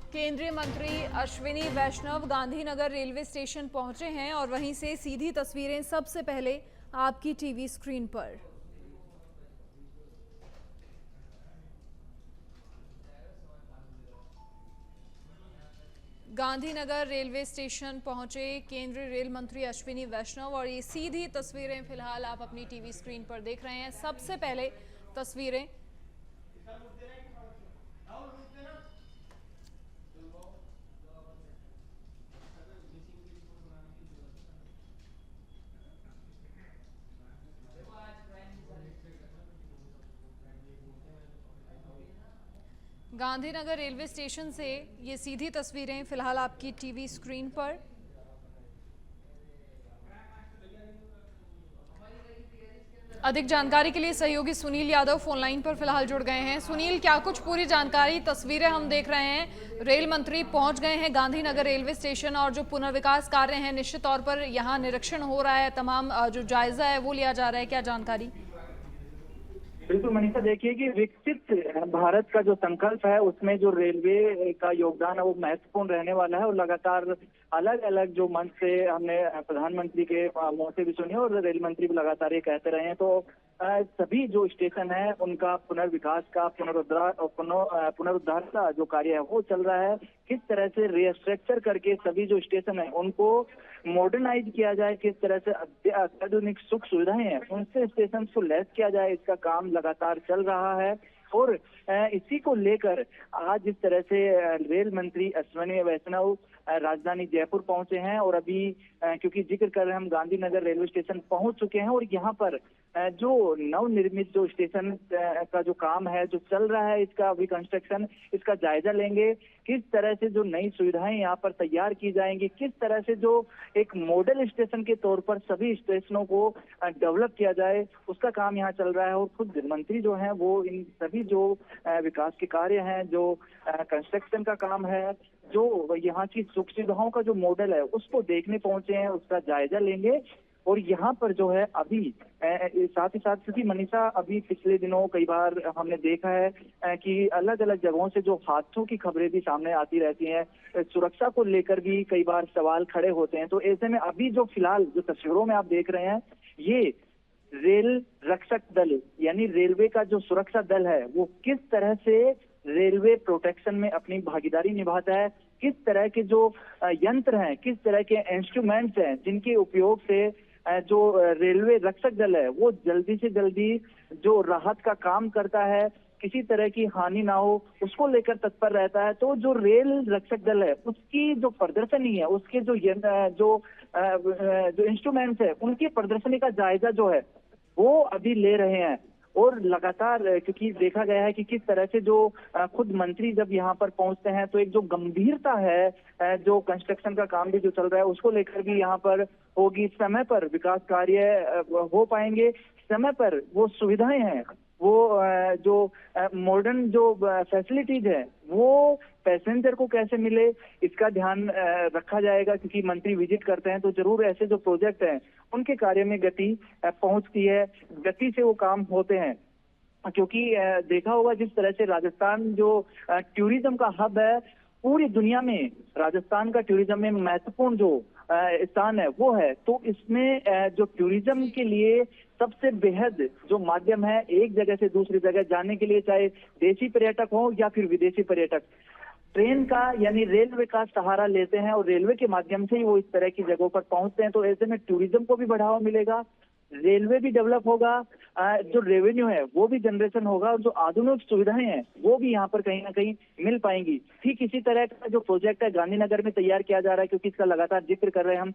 केंद्रीय मंत्री अश्विनी वैष्णव Gandhinagar railway station पहुंचे हैं और वहीं से सीधी तस्वीरें सबसे पहले आपकी टीवी स्क्रीन पर। गांधीनगर रेलवे स्टेशन पहुंचे केंद्रीय रेल मंत्री अश्विनी वैष्णव और ये सीधी तस्वीरें फिलहाल आप अपनी टीवी स्क्रीन पर देख रहे हैं। सबसे पहले तस्वीरें गांधीनगर रेलवे स्टेशन से ये सीधी तस्वीरें फिलहाल आपकी टीवी स्क्रीन पर। अधिक जानकारी के लिए सहयोगी सुनील यादव फोनलाइन पर फिलहाल जुड़ गए हैं। सुनील, क्या कुछ पूरी जानकारी, तस्वीरें हम देख रहे हैं, रेल मंत्री पहुंच गए हैं गांधीनगर रेलवे स्टेशन और जो पुनर्विकास कार्य हैं निश्चित तौर पर यहां निरीक्षण हो रहा है, तमाम जो जायजा है वो लिया जा रहा है, क्या जानकारी? बिल्कुल मनीषा, देखिए कि विकसित भारत का जो संकल्प है उसमें जो रेलवे का योगदान है वो महत्वपूर्ण रहने वाला है और लगातार अलग अलग जो मंच से हमने प्रधानमंत्री के मुंह से भी सुनी और रेल मंत्री भी लगातार ये कहते रहे हैं। तो सभी जो स्टेशन है उनका पुनर्विकास का पुनरुद्धार का जो कार्य है वो चल रहा है। किस तरह से रिस्ट्रक्चर करके सभी जो स्टेशन है उनको मॉडर्नाइज किया जाए, किस तरह से अत्याधुनिक सुख सुविधाएं हैं उनसे स्टेशन को लैस किया जाए, इसका काम लगातार चल रहा है। और इसी को लेकर आज इस तरह से रेल मंत्री अश्विनी वैष्णव राजधानी जयपुर पहुंचे हैं और अभी क्योंकि जिक्र कर रहे हैं हम गांधीनगर रेलवे स्टेशन पहुंच चुके हैं और यहाँ पर जो नवनिर्मित जो स्टेशन का जो काम है जो चल रहा है इसका अभी कंस्ट्रक्शन, इसका जायजा लेंगे। किस तरह से जो नई सुविधाएं यहाँ पर तैयार की जाएंगी, किस तरह से जो एक मॉडल स्टेशन के तौर पर सभी स्टेशनों को डेवलप किया जाए उसका काम यहाँ चल रहा है। और खुद मंत्री जो है वो इन सभी जो विकास के कार्य हैं, जो कंस्ट्रक्शन का काम है, जो यहाँ की सुख सुविधाओं का जो मॉडल है उसको देखने पहुंचे हैं, उसका जायजा लेंगे। और यहाँ पर जो है अभी साथ ही साथ क्योंकि मनीषा अभी पिछले दिनों कई बार हमने देखा है कि अलग अलग जगहों से जो हादसों की खबरें भी सामने आती रहती हैं, सुरक्षा को लेकर भी कई बार सवाल खड़े होते हैं। तो ऐसे में अभी जो फिलहाल जो तस्वीरों में आप देख रहे हैं ये रेल रक्षक दल यानी रेलवे का जो सुरक्षा दल है वो किस तरह से रेलवे प्रोटेक्शन में अपनी भागीदारी निभाता है, किस तरह के जो यंत्र हैं, किस तरह के इंस्ट्रूमेंट्स हैं जिनके उपयोग से जो रेलवे रक्षक दल है वो जल्दी से जल्दी जो राहत का काम करता है, किसी तरह की हानि ना हो उसको लेकर तत्पर रहता है। तो जो रेल रक्षक दल है उसकी जो प्रदर्शनी है, उसके जो इंस्ट्रूमेंट्स है उनकी प्रदर्शनी का जायजा जो है वो अभी ले रहे हैं। और लगातार क्योंकि देखा गया है कि किस तरह से जो खुद मंत्री जब यहाँ पर पहुंचते हैं तो एक जो गंभीरता है जो कंस्ट्रक्शन का काम भी जो चल रहा है उसको लेकर भी यहाँ पर होगी, समय पर विकास कार्य हो पाएंगे, समय पर वो सुविधाएं हैं, वो जो मॉडर्न जो फैसिलिटीज है वो पैसेंजर को कैसे मिले इसका ध्यान रखा जाएगा। क्योंकि मंत्री विजिट करते हैं तो जरूर ऐसे जो प्रोजेक्ट हैं उनके कार्य में गति पहुंचती है, गति से वो काम होते हैं। क्योंकि देखा होगा जिस तरह से राजस्थान जो टूरिज्म का हब है, पूरी दुनिया में राजस्थान का टूरिज्म में महत्वपूर्ण जो स्थान है वो है। तो इसमें जो टूरिज्म के लिए सबसे बेहद जो माध्यम है एक जगह से दूसरी जगह जाने के लिए, चाहे देशी पर्यटक हो या फिर विदेशी पर्यटक, ट्रेन का यानी रेलवे का सहारा लेते हैं और रेलवे के माध्यम से ही वो इस तरह की जगहों पर पहुंचते हैं। तो ऐसे में टूरिज्म को भी बढ़ावा मिलेगा, रेलवे भी डेवलप होगा, जो रेवेन्यू है वो भी जनरेशन होगा और जो आधुनिक सुविधाएं हैं वो भी यहाँ पर कहीं ना कहीं मिल पाएंगी। ठीक इसी तरह का जो प्रोजेक्ट है गांधीनगर में तैयार किया जा रहा है, क्योंकि इसका लगातार जिक्र कर रहे हैं हम,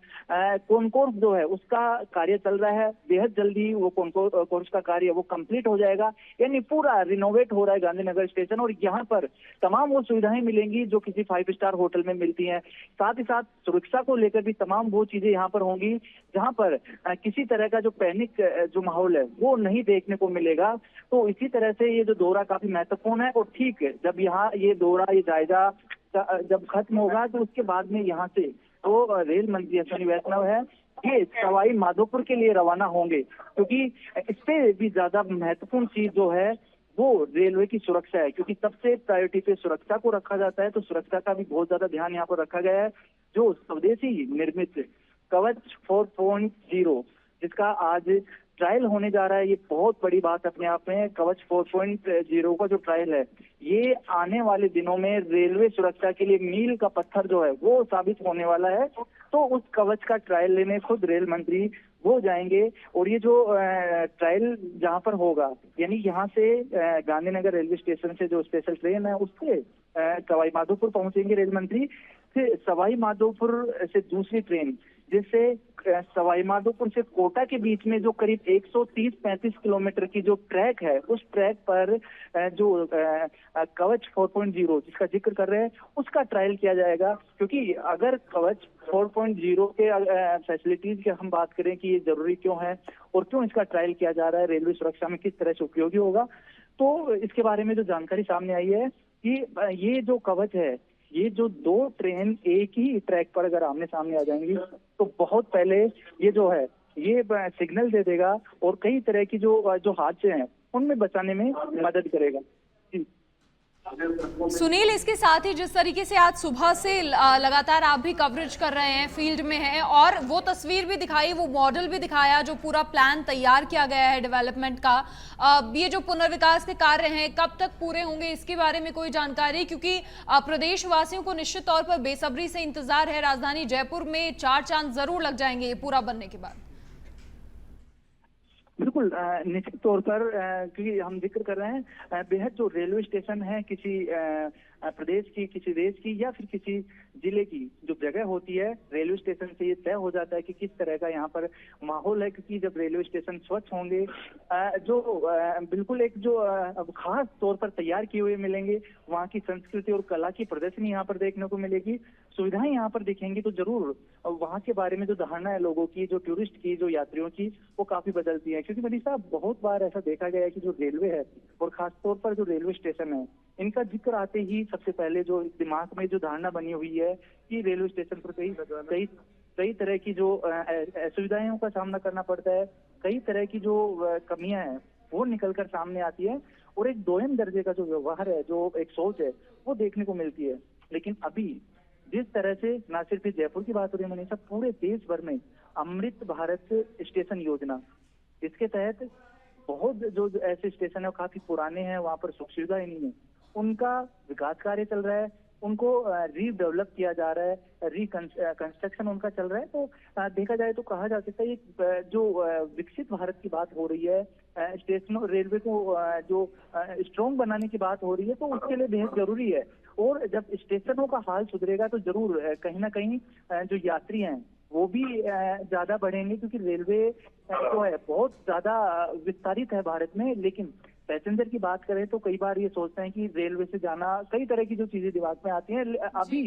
कॉन्कोर्स जो है उसका कार्य चल रहा है, बेहद जल्दी वो कॉन्कोर्स का कार्य वो कंप्लीट हो जाएगा, यानी पूरा रिनोवेट हो रहा है गांधीनगर स्टेशन और यहाँ पर तमाम वो सुविधाएं मिलेंगी जो किसी 5 स्टार होटल में मिलती हैं। साथ ही साथ सुरक्षा को लेकर भी तमाम वो चीजें यहाँ पर होंगी जहाँ पर किसी तरह का जो पैनिक जो माहौल है वो नहीं देखने को मिलेगा। तो इसी तरह से ये जो दौरा काफी महत्वपूर्ण है और ठीक है जब यहाँ ये दौरा ये जायजा जब खत्म होगा तो उसके बाद में यहाँ से तो रेल मंत्री अश्विनी वैष्णव है ये सवाई माधोपुर के लिए रवाना होंगे। क्योंकि इससे भी ज्यादा महत्वपूर्ण चीज जो है वो रेलवे की सुरक्षा है, क्योंकि सबसे प्रायोरिटी पे सुरक्षा को रखा जाता है। तो सुरक्षा का भी बहुत ज्यादा ध्यान यहाँ पर रखा गया है। जो स्वदेशी निर्मित कवच 4.0 जिसका आज ट्रायल होने जा रहा है, ये बहुत बड़ी बात अपने आप में है। कवच 4.0 का जो ट्रायल है, ये आने वाले दिनों में रेलवे सुरक्षा के लिए मील का पत्थर जो है वो साबित होने वाला है। तो उस कवच का ट्रायल लेने खुद रेल मंत्री वो जाएंगे। और ये जो ट्रायल जहां पर होगा, यानी यहाँ से गांधीनगर रेलवे स्टेशन से जो स्पेशल ट्रेन है उससे सवाई माधोपुर पहुंचेंगे रेल मंत्री। फिर सवाई माधोपुर से दूसरी ट्रेन जिससे सवाई माधोपुर से कोटा के बीच में जो करीब 130-35 किलोमीटर की जो ट्रैक है, उस ट्रैक पर जो कवच 4.0 जिसका जिक्र कर रहे हैं उसका ट्रायल किया जाएगा। क्योंकि अगर कवच 4.0 के फैसिलिटीज की हम बात करें कि ये जरूरी क्यों है और क्यों इसका ट्रायल किया जा रहा है, रेलवे सुरक्षा में किस तरह से उपयोगी होगा, तो इसके बारे में जो जानकारी सामने आई है कि ये जो कवच है, ये जो दो ट्रेन एक ही ट्रैक पर अगर आमने सामने आ जाएंगी तो बहुत पहले ये जो है ये सिग्नल दे देगा और कई तरह की जो हादसे हैं उनमें बचाने में मदद करेगा। जी सुनील, इसके साथ ही जिस तरीके से आज सुबह से लगातार आप भी कवरेज कर रहे हैं, फील्ड में हैं, और वो तस्वीर भी दिखाई, वो मॉडल भी दिखाया जो पूरा प्लान तैयार किया गया है डेवलपमेंट का, ये जो पुनर्विकास के कार्य हैं कब तक पूरे होंगे इसके बारे में कोई जानकारी? क्योंकि प्रदेशवासियों को निश्चित तौर पर बेसब्री से इंतजार है। राजधानी जयपुर में 4 चांद जरूर लग जाएंगे ये पूरा बनने के बाद। बिल्कुल, निश्चित तौर पर क्योंकि हम जिक्र कर रहे हैं बेहद जो रेलवे स्टेशन है किसी प्रदेश की, किसी देश की या फिर किसी जिले की जो जगह होती है, रेलवे स्टेशन से ये तय हो जाता है कि किस तरह का यहाँ पर माहौल है। क्योंकि जब रेलवे स्टेशन स्वच्छ होंगे, जो बिल्कुल एक जो खास तौर पर तैयार किए हुए मिलेंगे, वहाँ की संस्कृति और कला की प्रदर्शनी यहाँ पर देखने को मिलेगी, सुविधाएं यहाँ पर दिखेंगी, तो जरूर वहाँ के बारे में जो धारणा है लोगों की, जो टूरिस्ट की, जो यात्रियों की, वो काफी बदलती है। क्योंकि मनीष साहब, बहुत बार ऐसा देखा गया है कि जो रेलवे है और खासतौर पर जो रेलवे स्टेशन है, इनका जिक्र आते ही सबसे पहले जो दिमाग में जो धारणा बनी हुई है कि रेलवे स्टेशन पर कई तरह की जो असुविधाओं का सामना करना पड़ता है, कई तरह की जो कमियां हैं वो निकलकर सामने आती है और एक दोयम दर्जे का जो व्यवहार है, जो एक सोच है, वो देखने को मिलती है। लेकिन अभी जिस तरह से न सिर्फ जयपुर की बात हो रही है मनीषा, पूरे देश भर में अमृत भारत स्टेशन योजना, इसके तहत बहुत जो ऐसे स्टेशन है काफी पुराने हैं, वहां पर सुख सुविधाएं नहीं है, उनका विकास कार्य चल रहा है, उनको रीडेवलप किया जा रहा है, कंस्ट्रक्शन उनका चल रहा है। तो देखा जाए तो कहा जा सकता है जो विकसित भारत की बात हो रही है, स्टेशनों रेलवे को जो स्ट्रॉन्ग बनाने की बात हो रही है, तो उसके लिए बेहद जरूरी है। और जब स्टेशनों का हाल सुधरेगा तो जरूर कहीं ना कहीं जो यात्री हैं वो भी ज्यादा बढ़ेंगे, क्योंकि रेलवे जो है बहुत ज्यादा विस्तारित है भारत में। लेकिन पैसेंजर की बात करें तो कई बार ये सोचते हैं कि रेलवे से जाना, कई तरह की जो चीजें दिमाग में आती हैं। अभी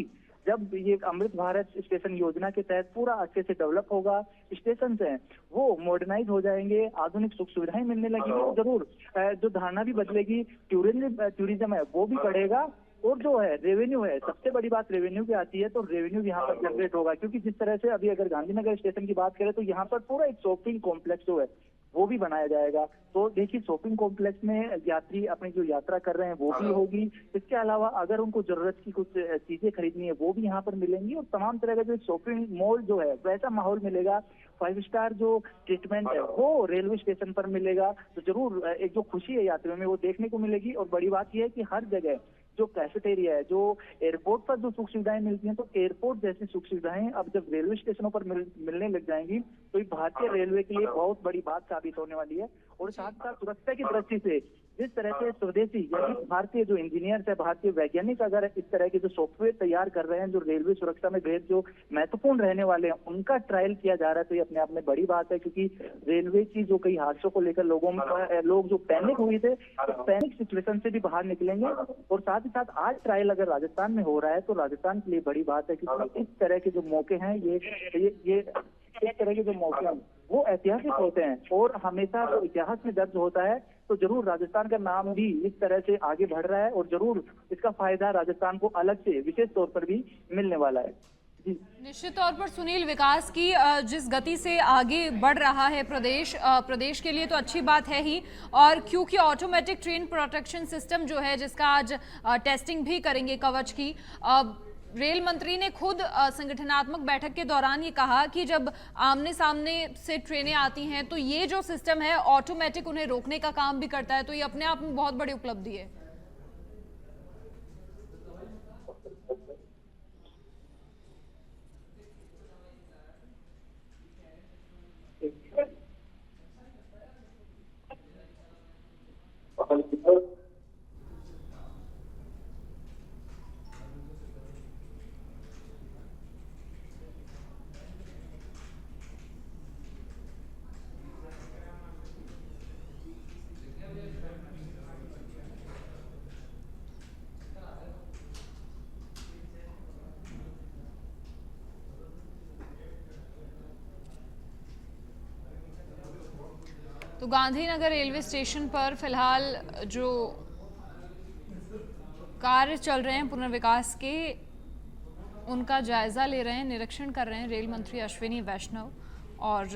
जब ये अमृत भारत स्टेशन योजना के तहत पूरा अच्छे से डेवलप होगा, स्टेशन हैं वो मॉडर्नाइज हो जाएंगे, आधुनिक सुख सुविधाएं मिलने लगेंगी, तो जरूर जो धारणा भी बदलेगी, टूरिज्म है वो भी बढ़ेगा। और जो है रेवेन्यू है, सबसे बड़ी बात रेवेन्यू की आती है, तो रेवेन्यू यहाँ पर जनरेट होगा। क्योंकि जिस तरह से अभी अगर गांधीनगर स्टेशन की बात करें तो यहाँ पर पूरा एक शॉपिंग कॉम्प्लेक्स जो है वो भी बनाया जाएगा। तो देखिए, शॉपिंग कॉम्प्लेक्स में यात्री अपनी जो यात्रा कर रहे हैं वो भी होगी। इसके अलावा अगर उनको जरूरत की कुछ चीजें खरीदनी है वो भी यहाँ पर मिलेंगी, और तमाम तरह का जो शॉपिंग मॉल जो है वैसा माहौल मिलेगा। 5 स्टार जो ट्रीटमेंट है वो रेलवे स्टेशन पर मिलेगा। तो जरूर एक जो खुशी है यात्रियों में वो देखने को मिलेगी। और बड़ी बात यह है कि हर जगह जो कैफेटेरिया है, जो एयरपोर्ट पर जो सुख सुविधाएं मिलती हैं, तो एयरपोर्ट जैसी सुख सुविधाएं अब जब रेलवे स्टेशनों पर मिलने लग जाएंगी तो ये भारतीय रेलवे के लिए बहुत बड़ी बात साबित होने वाली है। और साथ साथ सुरक्षा की दृष्टि से जिस तरह से स्वदेशी यानी भारतीय जो इंजीनियर्स है, भारतीय वैज्ञानिक अगर इस तरह के जो सॉफ्टवेयर तैयार कर रहे हैं जो रेलवे सुरक्षा में बेहद जो महत्वपूर्ण रहने वाले हैं, उनका ट्रायल किया जा रहा है, तो ये अपने आप में बड़ी बात है। क्योंकि रेलवे की जो कई हादसों को लेकर लोग जो पैनिक हुए थे, तो पैनिक सिचुएशन से भी बाहर निकलेंगे। और साथ ही साथ आज ट्रायल अगर राजस्थान में हो रहा है तो राजस्थान के लिए बड़ी बात है, क्योंकि इस तरह के जो मौके हैं ये इस तरह के जो मौके हैं वो ऐतिहासिक होते हैं, और हमेशा जो इतिहास में दर्ज होता है। तो जरूर राजस्थान का नाम भी इस तरह से आगे बढ़ रहा है, और जरूर इसका फायदा राजस्थान को अलग से विशेष तौर पर भी मिलने वाला है। निश्चित तौर पर सुनील, विकास की जिस गति से आगे बढ़ रहा है प्रदेश के लिए तो अच्छी बात है ही। और क्योंकि ऑटोमेटिक ट्रेन प्रोटेक्शन सिस्टम जो है, जिसका आज टेस्टिंग भी करेंगे कवच की, रेल मंत्री ने खुद संगठनात्मक बैठक के दौरान ये कहा कि जब आमने सामने से ट्रेनें आती हैं तो ये जो सिस्टम है ऑटोमेटिक उन्हें रोकने का काम भी करता है। तो ये अपने आप में बहुत बड़ी उपलब्धि है। तो गांधीनगर रेलवे स्टेशन पर फिलहाल जो कार्य चल रहे हैं पुनर्विकास के, उनका जायजा ले रहे हैं, निरीक्षण कर रहे हैं रेल मंत्री अश्विनी वैष्णव। और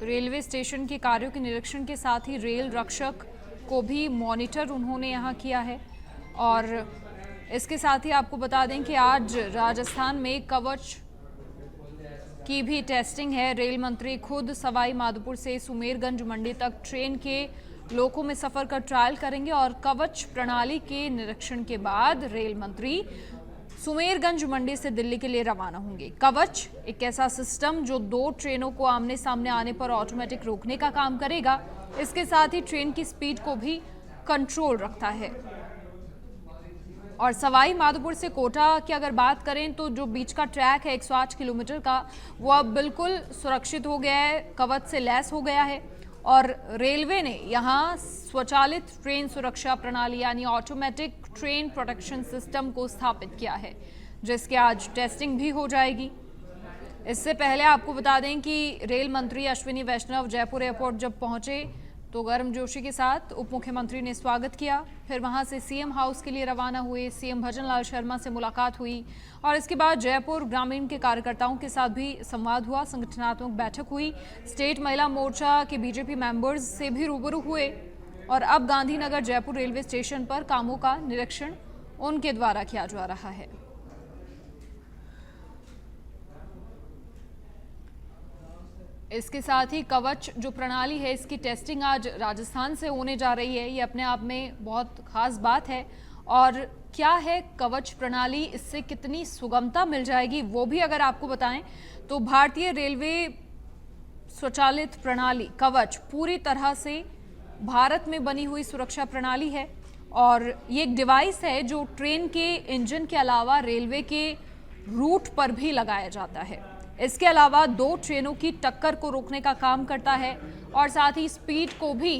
रेलवे स्टेशन के कार्यों के निरीक्षण के साथ ही रेल रक्षक को भी मॉनिटर उन्होंने यहाँ किया है। और इसके साथ ही आपको बता दें कि आज राजस्थान में कवच की भी टेस्टिंग है। रेल मंत्री खुद सवाई माधोपुर से सुमेरगंज मंडी तक ट्रेन के लोको में सफर कर ट्रायल करेंगे और कवच प्रणाली के निरीक्षण के बाद रेल मंत्री सुमेरगंज मंडी से दिल्ली के लिए रवाना होंगे। कवच एक ऐसा सिस्टम जो 2 ट्रेनों को आमने सामने आने पर ऑटोमेटिक रोकने का काम करेगा। इसके साथ ही ट्रेन की स्पीड को भी कंट्रोल रखता है। और सवाई माधोपुर से कोटा की अगर बात करें तो जो बीच का ट्रैक है 108 किलोमीटर का, वो अब बिल्कुल सुरक्षित हो गया है, कवच से लैस हो गया है। और रेलवे ने यहाँ स्वचालित ट्रेन सुरक्षा प्रणाली यानी ऑटोमेटिक ट्रेन प्रोटेक्शन सिस्टम को स्थापित किया है, जिसके आज टेस्टिंग भी हो जाएगी। इससे पहले आपको बता दें कि रेल मंत्री अश्विनी वैष्णव जयपुर एयरपोर्ट जब पहुंचे तो गर्मजोशी के साथ उप मुख्यमंत्री ने स्वागत किया। फिर वहां से सीएम हाउस के लिए रवाना हुए, सीएम भजनलाल शर्मा से मुलाकात हुई और इसके बाद जयपुर ग्रामीण के कार्यकर्ताओं के साथ भी संवाद हुआ, संगठनात्मक बैठक हुई, स्टेट महिला मोर्चा के बीजेपी मेंबर्स से भी रूबरू हुए। और अब गांधीनगर जयपुर रेलवे स्टेशन पर कामों का निरीक्षण उनके द्वारा किया जा रहा है। इसके साथ ही कवच जो प्रणाली है, इसकी टेस्टिंग आज राजस्थान से होने जा रही है। ये अपने आप में बहुत खास बात है। और क्या है कवच प्रणाली, इससे कितनी सुगमता मिल जाएगी, वो भी अगर आपको बताएं तो भारतीय रेलवे स्वचालित प्रणाली कवच पूरी तरह से भारत में बनी हुई सुरक्षा प्रणाली है। और ये एक डिवाइस है जो ट्रेन के इंजन के अलावा रेलवे के रूट पर भी लगाया जाता है। इसके अलावा 2 ट्रेनों की टक्कर को रोकने का काम करता है और साथ ही स्पीड को भी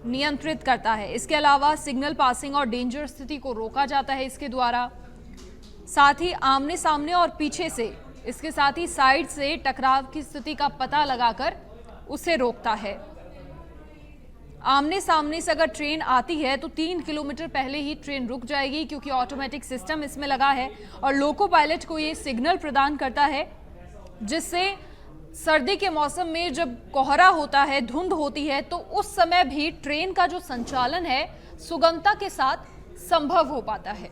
नियंत्रित करता है। इसके अलावा सिग्नल पासिंग और डेंजर स्थिति को रोका जाता है इसके द्वारा। साथ ही आमने सामने और पीछे से, इसके साथ ही साइड से टकराव की स्थिति का पता लगाकर उसे रोकता है। आमने सामने से अगर ट्रेन आती है तो 3 किलोमीटर पहले ही ट्रेन रुक जाएगी, क्योंकि ऑटोमेटिक सिस्टम इसमें लगा है और लोको पायलट को ये सिग्नल प्रदान करता है, जिससे सर्दी के मौसम में जब कोहरा होता है, धुंध होती है, तो उस समय भी ट्रेन का जो संचालन है सुगमता के साथ संभव हो पाता है।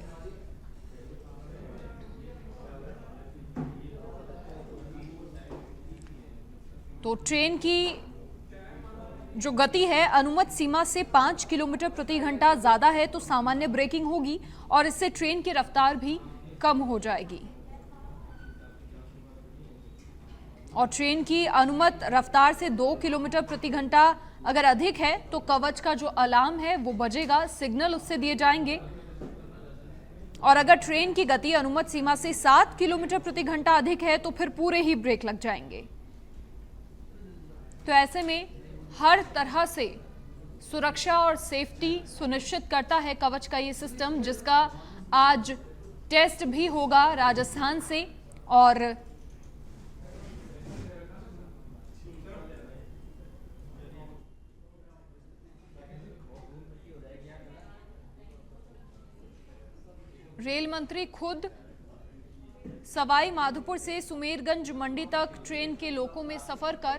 तो ट्रेन की जो गति है अनुमत सीमा से 5 किलोमीटर प्रति घंटा ज्यादा है तो सामान्य ब्रेकिंग होगी और इससे ट्रेन की रफ्तार भी कम हो जाएगी। और ट्रेन की अनुमत रफ्तार से 2 किलोमीटर प्रति घंटा अगर अधिक है तो कवच का जो अलार्म है वो बजेगा, सिग्नल उससे दिए जाएंगे। और अगर ट्रेन की गति अनुमत सीमा से 7 किलोमीटर प्रति घंटा अधिक है तो फिर पूरे ही ब्रेक लग जाएंगे। तो ऐसे में हर तरह से सुरक्षा और सेफ्टी सुनिश्चित करता है कवच का ये सिस्टम, जिसका आज टेस्ट भी होगा राजस्थान से। और रेल मंत्री खुद सवाई माधोपुर से सुमेरगंज मंडी तक ट्रेन के लोको में सफर कर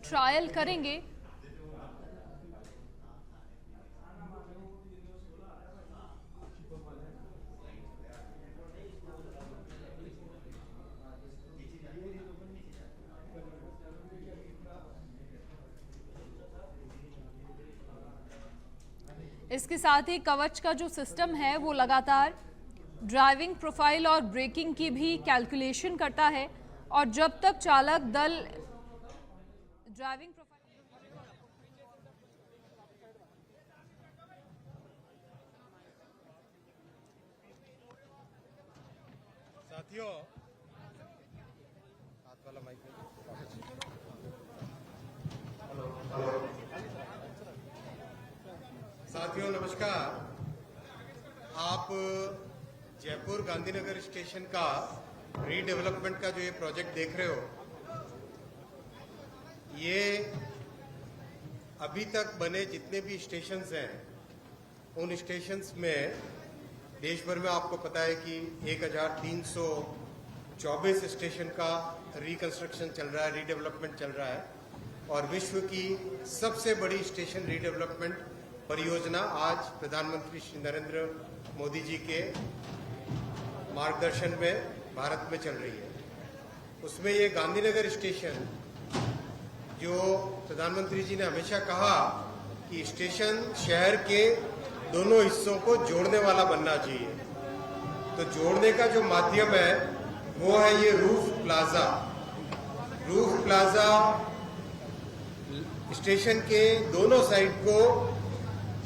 ट्रायल करेंगे। इसके साथ ही कवच का जो सिस्टम है वो लगातार ड्राइविंग प्रोफाइल और ब्रेकिंग की भी कैलकुलेशन करता है और जब तक चालक दल ड्राइविंग प्रोफाइल साथियों हाथ वाला माइक साथियों नमस्कार। आप जयपुर गांधीनगर स्टेशन का रीडेवलपमेंट का जो ये प्रोजेक्ट देख रहे हो, ये अभी तक बने जितने भी स्टेशंस हैं उन स्टेशंस में देश भर में आपको पता है कि 1324 स्टेशन का रिकंस्ट्रक्शन चल रहा है, रीडेवलपमेंट चल रहा है और विश्व की सबसे बड़ी स्टेशन रीडेवलपमेंट परियोजना आज प्रधानमंत्री श्री नरेंद्र मोदी जी के मार्गदर्शन में भारत में चल रही है। उसमें ये गांधीनगर स्टेशन, जो प्रधानमंत्री जी ने हमेशा कहा कि स्टेशन शहर के दोनों हिस्सों को जोड़ने वाला बनना चाहिए, तो जोड़ने का जो माध्यम है वो है ये roof plaza. Roof plaza station के दोनों साइड को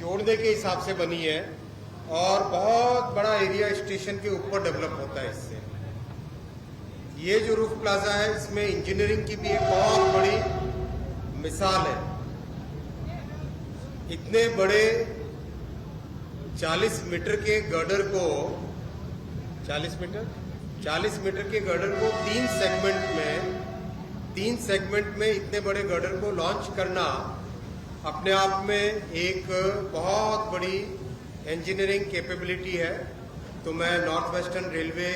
जोड़ने के हिसाब से बनी है और बहुत बड़ा एरिया स्टेशन के ऊपर डेवलप होता है इससे। ये जो रूफ प्लाजा है इसमें इंजीनियरिंग की भी एक बहुत बड़ी मिसाल है। इतने बड़े 40 मीटर के गर्डर को 40 मीटर के गर्डर को तीन सेगमेंट में इतने बड़े गर्डर को लॉन्च करना अपने आप में एक बहुत बड़ी इंजीनियरिंग कैपेबिलिटी है। तो मैं नॉर्थ वेस्टर्न रेलवे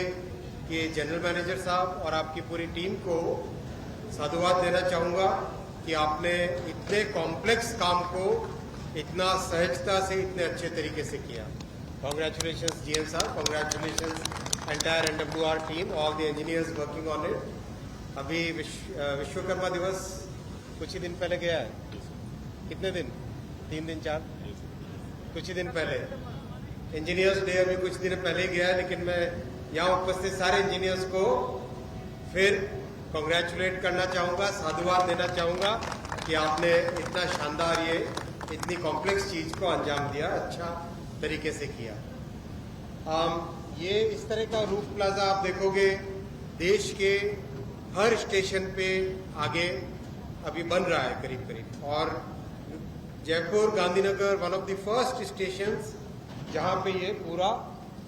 के जनरल मैनेजर साहब और आपकी पूरी टीम को साधुवाद देना चाहूँगा कि आपने इतने कॉम्प्लेक्स काम को इतना सहजता से इतने अच्छे तरीके से किया। कॉन्ग्रेचुलेशंस जीएम साहब, congratulations entire NWR team, all the engineers working on it. अभी विश्वकर्मा दिवस कुछ ही दिन पहले गया है। कितने दिन? 3 दिन 4 कुछ ही दिन पहले। इंजीनियर्स डे अभी कुछ दिन पहले ही गया है, लेकिन मैं यहाँ उपस्थित सारे इंजीनियर्स को फिर कॉन्ग्रेचुलेट करना चाहूँगा, साधुवाद देना चाहूँगा कि आपने इतना शानदार ये इतनी कॉम्प्लेक्स चीज को अंजाम दिया, अच्छा तरीके से किया। ये इस तरह का रूफ प्लाजा आप देखोगे देश के हर स्टेशन पे आगे अभी बन रहा है करीब करीब। और Jaipur Gandhinagar one of the first stations जहां पे ये पूरा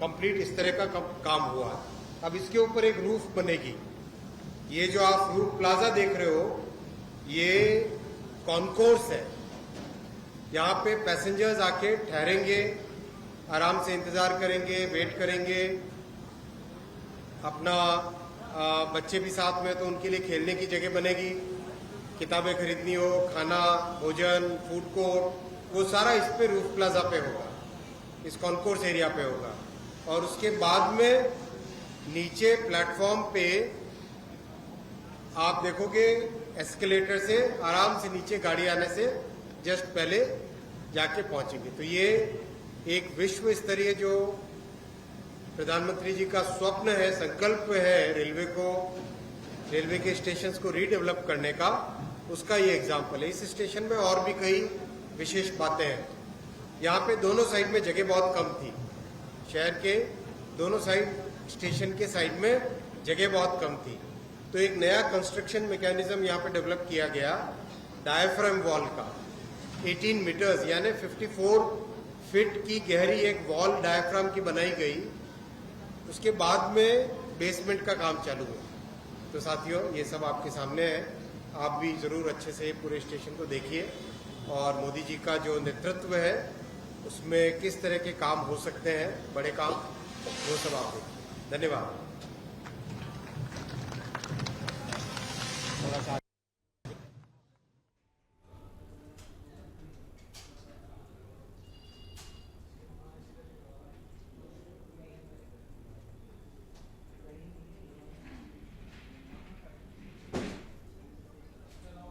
कंप्लीट इस तरह का काम हुआ है। अब इसके ऊपर एक रूफ बनेगी। ये जो आप रूफ प्लाजा देख रहे हो ये कॉन्कोर्स है। यहाँ पे पैसेंजर्स आके ठहरेंगे, आराम से इंतजार करेंगे, वेट करेंगे। अपना बच्चे भी साथ में, तो उनके लिए खेलने की जगह बनेगी, किताबें खरीदनी हो, खाना, भोजन, फूड कोर्ट, वो सारा इस पे रूफ प्लाजा पे होगा, इस कॉन्कोर्स एरिया पे होगा। और उसके बाद में नीचे प्लेटफॉर्म पे आप देखोगे एस्केलेटर से आराम से नीचे गाड़ी आने से जस्ट पहले जाके पहुंचेंगे। तो ये एक विश्व स्तरीय जो प्रधानमंत्री जी का स्वप्न है, संकल्प है रेलवे के स्टेशंस को रीडेवलप करने का, उसका ये एग्जाम्पल है। इस स्टेशन में और भी कई विशेष बातें हैं। यहाँ पे दोनों साइड में जगह बहुत कम थी, शहर के दोनों साइड स्टेशन के साइड में जगह बहुत कम थी। तो एक नया कंस्ट्रक्शन मैकेनिज्म यहाँ पे डेवलप किया गया डायफ्राम वॉल का। 18 मीटर्स यानी 54 फीट की गहरी एक वॉल डायफ्राम की बनाई गई। उसके बाद में बेसमेंट का काम चालू हुआ। तो साथियों ये सब आपके सामने है, आप भी जरूर अच्छे से पूरे स्टेशन को देखिए और मोदी जी का जो नेतृत्व है उसमें किस तरह के काम हो सकते हैं, बड़े काम वो सब आप देखिए। धन्यवाद।